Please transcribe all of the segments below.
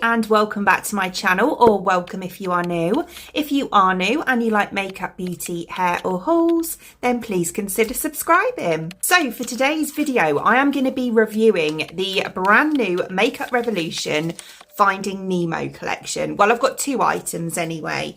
and welcome back to my channel, or welcome if you are new. If you are new and you like makeup, beauty, hair or hauls, then please consider subscribing. So for today's video, I am going to be reviewing the brand new Makeup Revolution Finding Nemo collection. Well, I've got two items anyway.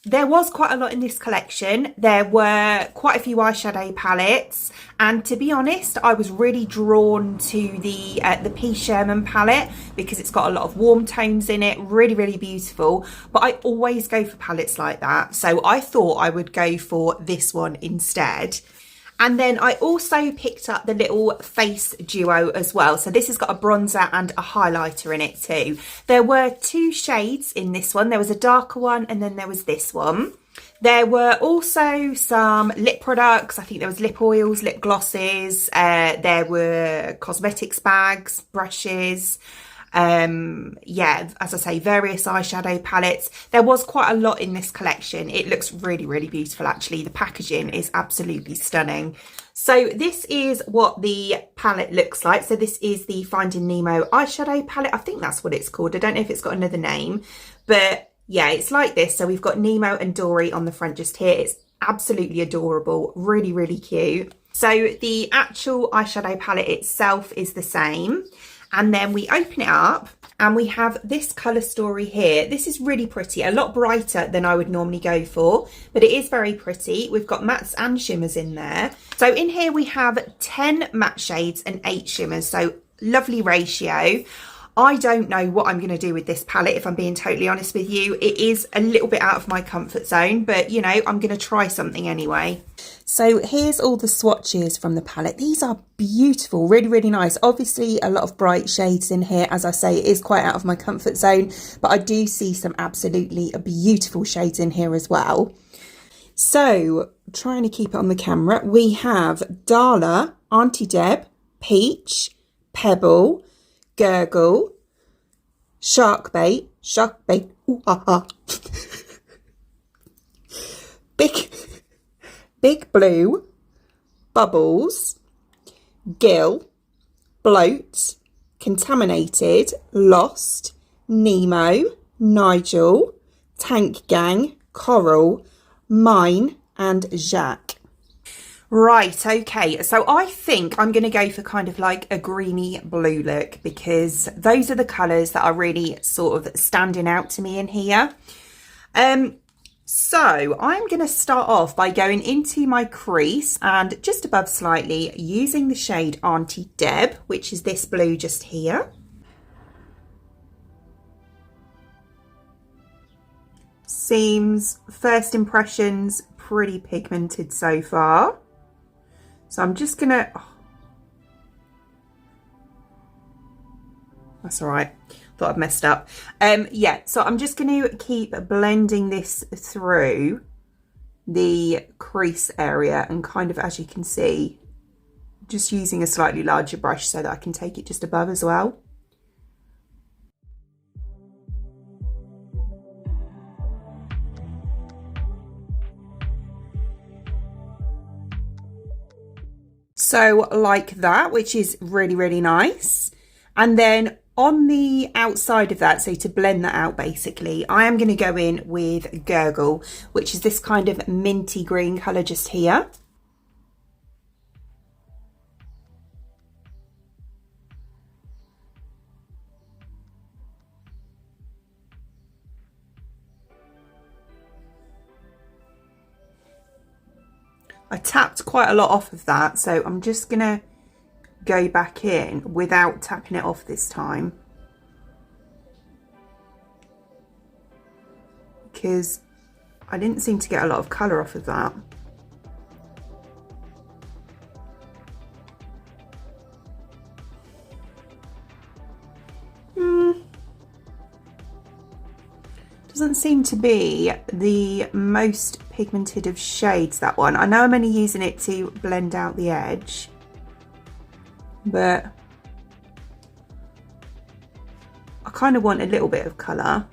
There was quite a lot in this collection. There were quite a few eyeshadow palettes, and to be honest, I was really drawn to the P. Sherman palette because it's got a lot of warm tones in it, really beautiful. But I always go for palettes like that, so I thought I would go for this one instead. And then I also picked up the little face duo as well. So this has got a bronzer and a highlighter in it too. There were two shades in this one. There was a darker one and then there was this one. There were also some lip products. I think there was lip oils, lip glosses. There were cosmetics bags, brushes. Yeah, as I say, various eyeshadow palettes. There was quite a lot in this collection. It looks really beautiful actually. The packaging is absolutely stunning. So this is what the palette looks like. So this is the Finding Nemo eyeshadow palette. I think that's what it's called. I don't know if it's got another name, but yeah, it's like this. So we've got Nemo and Dory on the front just here. It's absolutely adorable, really cute. So the actual eyeshadow palette itself is the same. And then we open it up and we have this colour story here. This is really pretty, a lot brighter than I would normally go for, but it is very pretty. We've got mattes and shimmers in there. So in here we have 10 matte shades and 8 shimmers, so lovely ratio. I don't know what I'm going to do with this palette, if I'm being totally honest with you. It is a little bit out of my comfort zone, but you know, I'm going to try something anyway. So here's all the swatches from the palette. These are beautiful, really nice. Obviously a lot of bright shades in here. As I say, it is quite out of my comfort zone, but I do see some absolutely beautiful shades in here as well. So trying to keep it on the camera, we have Darla, Auntie Deb, Peach, Pebble, Gurgle, Shark Bait, ooh, ha, ha. Big Blue, Bubbles, Gill, Bloat, Contaminated, Lost, Nemo, Nigel, Tank Gang, Coral, Mine and Jacques. Right, okay, so I think I'm going to go for kind of like a greeny blue look because those are the colours that are really sort of standing out to me in here. So I'm going to start off by going into my crease and just above slightly using the shade Auntie Deb, which is this blue just here. Seems, first impressions, pretty pigmented so far. So I'm just gonna, oh, that's all right, thought I'd messed up. Yeah, so I'm just going to keep blending this through the crease area and kind of, as you can see, just using a slightly larger brush so that I can take it just above as well. So like that, which is really nice. And then on the outside of that, so to blend that out basically, I am going to go in with Gurgle, which is this kind of minty green colour just here. I tapped quite a lot off of that, so I'm just going to go back in without tapping it off this time, because I didn't seem to get a lot of colour off of that. Doesn't seem to be the most pigmented of shades, that one. I know I'm only using it to blend out the edge, but I kind of want a little bit of colour.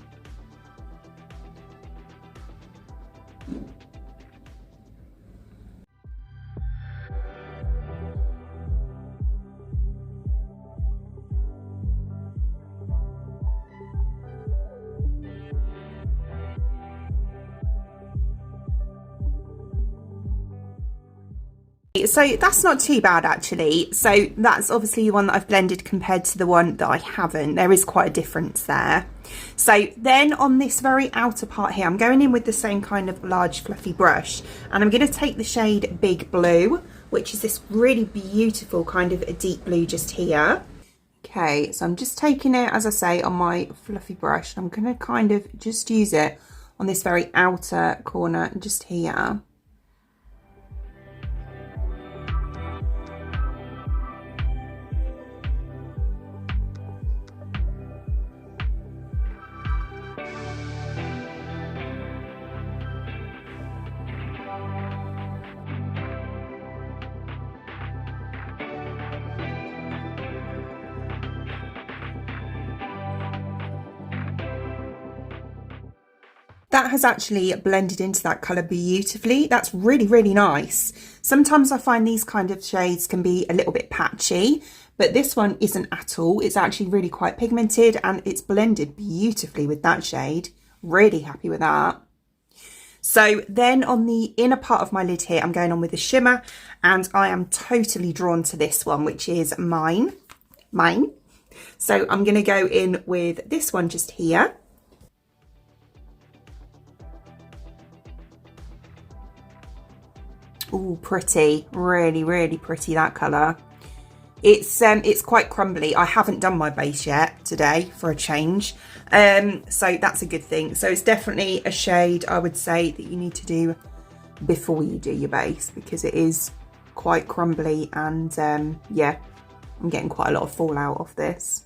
So that's not too bad actually. So that's obviously the one that I've blended compared to the one that I haven't. There is quite a difference there. So then on this very outer part here, I'm going in with the same kind of large fluffy brush, and I'm going to take the shade Big Blue, which is this really beautiful kind of a deep blue just here. Okay, so I'm just taking it, as I say, on my fluffy brush. I'm going to kind of just use it on this very outer corner just here. That has actually blended into that colour beautifully. That's really, really nice. Sometimes I find these kind of shades can be a little bit patchy, but this one isn't at all. It's actually really quite pigmented and it's blended beautifully with that shade. Really happy with that. So then on the inner part of my lid here, I'm going on with the shimmer, and I am totally drawn to this one, which is mine. So I'm going to go in with this one just here. Oh, pretty, really, really pretty, that colour. It's quite crumbly. I haven't done my base yet today for a change. So that's a good thing. So it's definitely a shade I would say that you need to do before you do your base, because it is quite crumbly, and yeah, I'm getting quite a lot of fallout off this.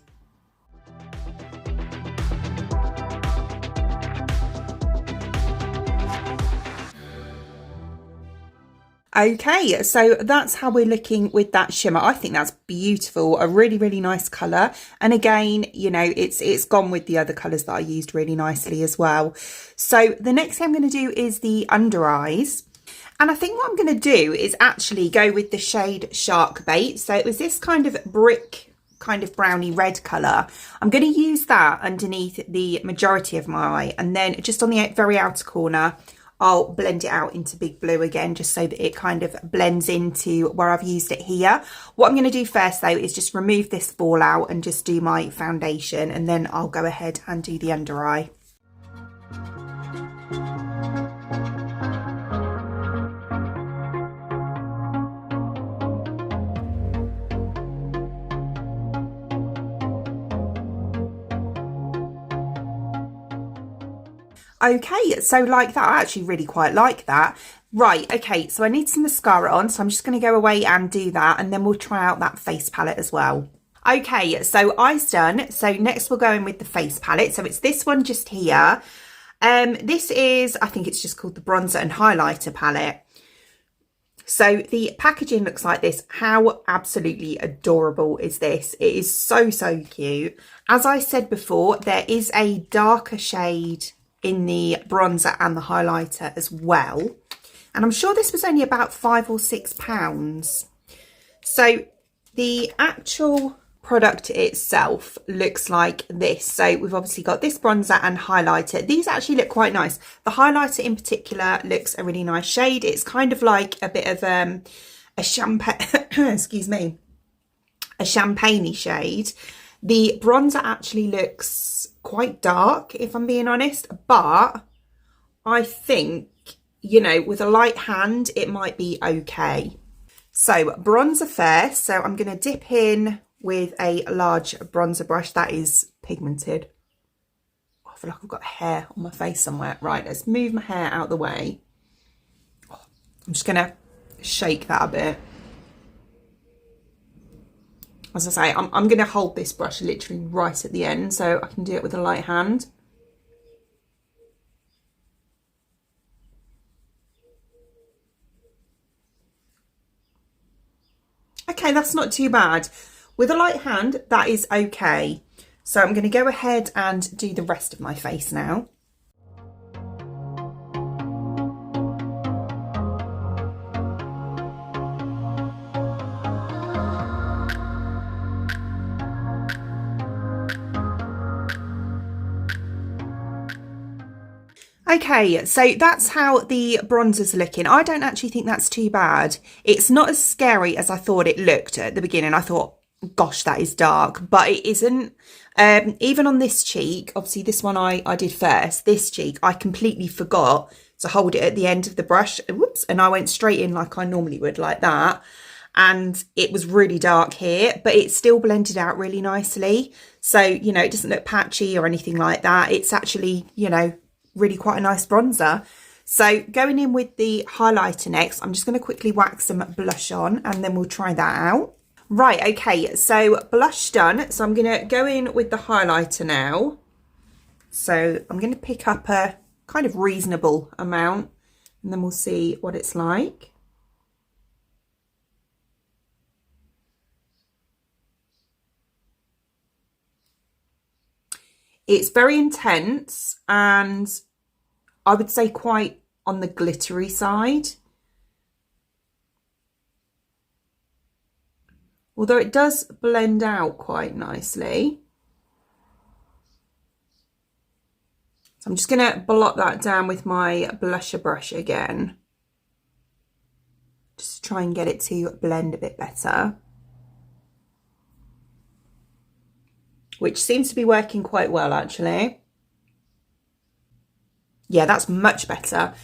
Okay, so that's how we're looking with that shimmer. I think that's beautiful, a really, really nice colour. And again, you know, it's gone with the other colours that I used really nicely as well. So the next thing I'm going to do is the under eyes. And I think what I'm going to do is actually go with the shade Shark Bait. So it was this kind of brick, kind of browny red colour. I'm going to use that underneath the majority of my eye, and then just on the very outer corner, I'll blend it out into Big Blue again, just so that it kind of blends into where I've used it here. What I'm going to do first though is just remove this fallout and just do my foundation, and then I'll go ahead and do the under eye. Okay, so like that, I actually really quite like that. Right, okay, so I need some mascara on, so I'm just going to go away and do that, and then we'll try out that face palette as well. Okay, so eyes done. So next we'll go in with the face palette. So it's this one just here. This is, I think it's just called the Bronzer and Highlighter palette. So the packaging looks like this. How absolutely adorable is this? It is so, so cute. As I said before, there is a darker shade in the bronzer and the highlighter as well, and I'm sure this was only about £5 or £6. So the actual product itself looks like this. So we've obviously got this bronzer and highlighter. These actually look quite nice. The highlighter in particular looks a really nice shade. It's kind of like a bit of a champagne excuse me, a champagne-y shade. The bronzer actually looks quite dark, if I'm being honest, but I think, you know, with a light hand, it might be okay. So bronzer first. So I'm going to dip in with a large bronzer brush that is pigmented. Oh, I feel like I've got hair on my face somewhere. Right, let's move my hair out of the way. Oh, I'm just going to shake that a bit. As I say, I'm going to hold this brush literally right at the end so I can do it with a light hand. Okay, that's not too bad. With a light hand, that is okay. So I'm going to go ahead and do the rest of my face now. Okay, so that's how the bronzer's looking. I don't actually think that's too bad. It's not as scary as I thought it looked at the beginning. I thought, gosh, that is dark, but it isn't. Even on this cheek, obviously this one I did first, this cheek, I completely forgot to hold it at the end of the brush. Whoops, and I went straight in like I normally would, like that. And it was really dark here, but it still blended out really nicely. So, you know, it doesn't look patchy or anything like that. It's actually, you know, really quite a nice bronzer. So going in with the highlighter next, I'm just going to quickly wax some blush on and then we'll try that out. Right, okay, so blush done. So I'm going to go in with the highlighter now. So I'm going to pick up a kind of reasonable amount and then we'll see what it's like. It's very intense and I would say quite on the glittery side. Although it does blend out quite nicely. So I'm just going to blot that down with my blusher brush again. Just to try and get it to blend a bit better. Which seems to be working quite well, actually. Yeah, that's much better.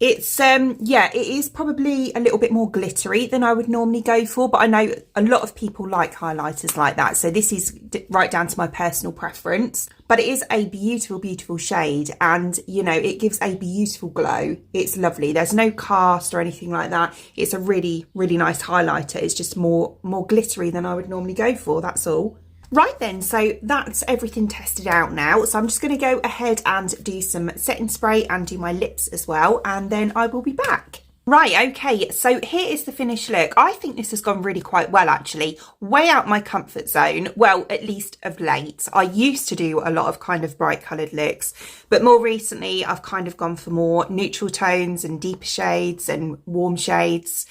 It's, yeah, it is probably a little bit more glittery than I would normally go for, but I know a lot of people like highlighters like that. So this is right down to my personal preference, but it is a beautiful, beautiful shade. And, you know, it gives a beautiful glow. It's lovely. There's no cast or anything like that. It's a really, really nice highlighter. It's just more glittery than I would normally go for. That's all. Right then, so that's everything tested out now. So I'm just going to go ahead and do some setting spray and do my lips as well. And then I will be back. Right, okay, so here is the finished look. I think this has gone really quite well, actually. Way out my comfort zone. Well, at least of late. I used to do a lot of kind of bright coloured looks, but more recently I've kind of gone for more neutral tones and deeper shades and warm shades.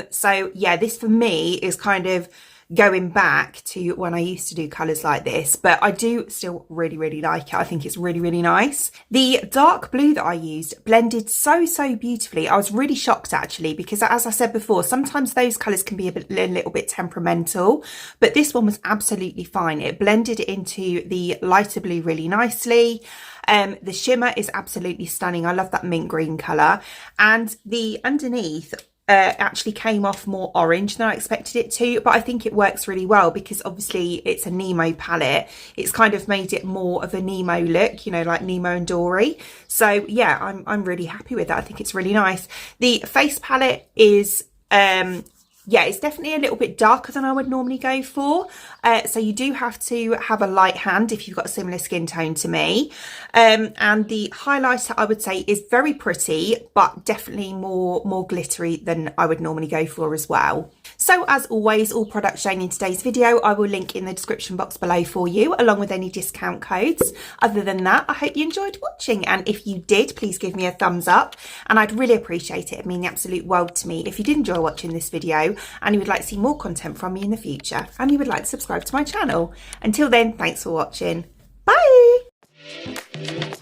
So yeah, this for me is kind of going back to when I used to do colours like this, but I do still really, really like it. I think it's really, really nice. The dark blue that I used blended so beautifully. I was really shocked actually, because as I said before, sometimes those colours can be a little bit temperamental, but this one was absolutely fine. It blended into the lighter blue really nicely. The shimmer is absolutely stunning. I love that mint green colour, and the underneath actually came off more orange than I expected it to, but I think it works really well because obviously it's a Nemo palette. It's kind of made it more of a Nemo look, you know, like Nemo and Dory. So yeah, I'm really happy with that. I think it's really nice. The face palette is yeah, it's definitely a little bit darker than I would normally go for. So you do have to have a light hand if you've got a similar skin tone to me. And the highlighter, I would say, is very pretty, but definitely more glittery than I would normally go for as well. So as always, all products shown in today's video, I will link in the description box below for you, along with any discount codes. Other than that, I hope you enjoyed watching. And if you did, please give me a thumbs up. And I'd really appreciate it. It'd mean the absolute world to me if you did enjoy watching this video and you would like to see more content from me in the future and you would like to subscribe to my channel. Until then, thanks for watching. Bye!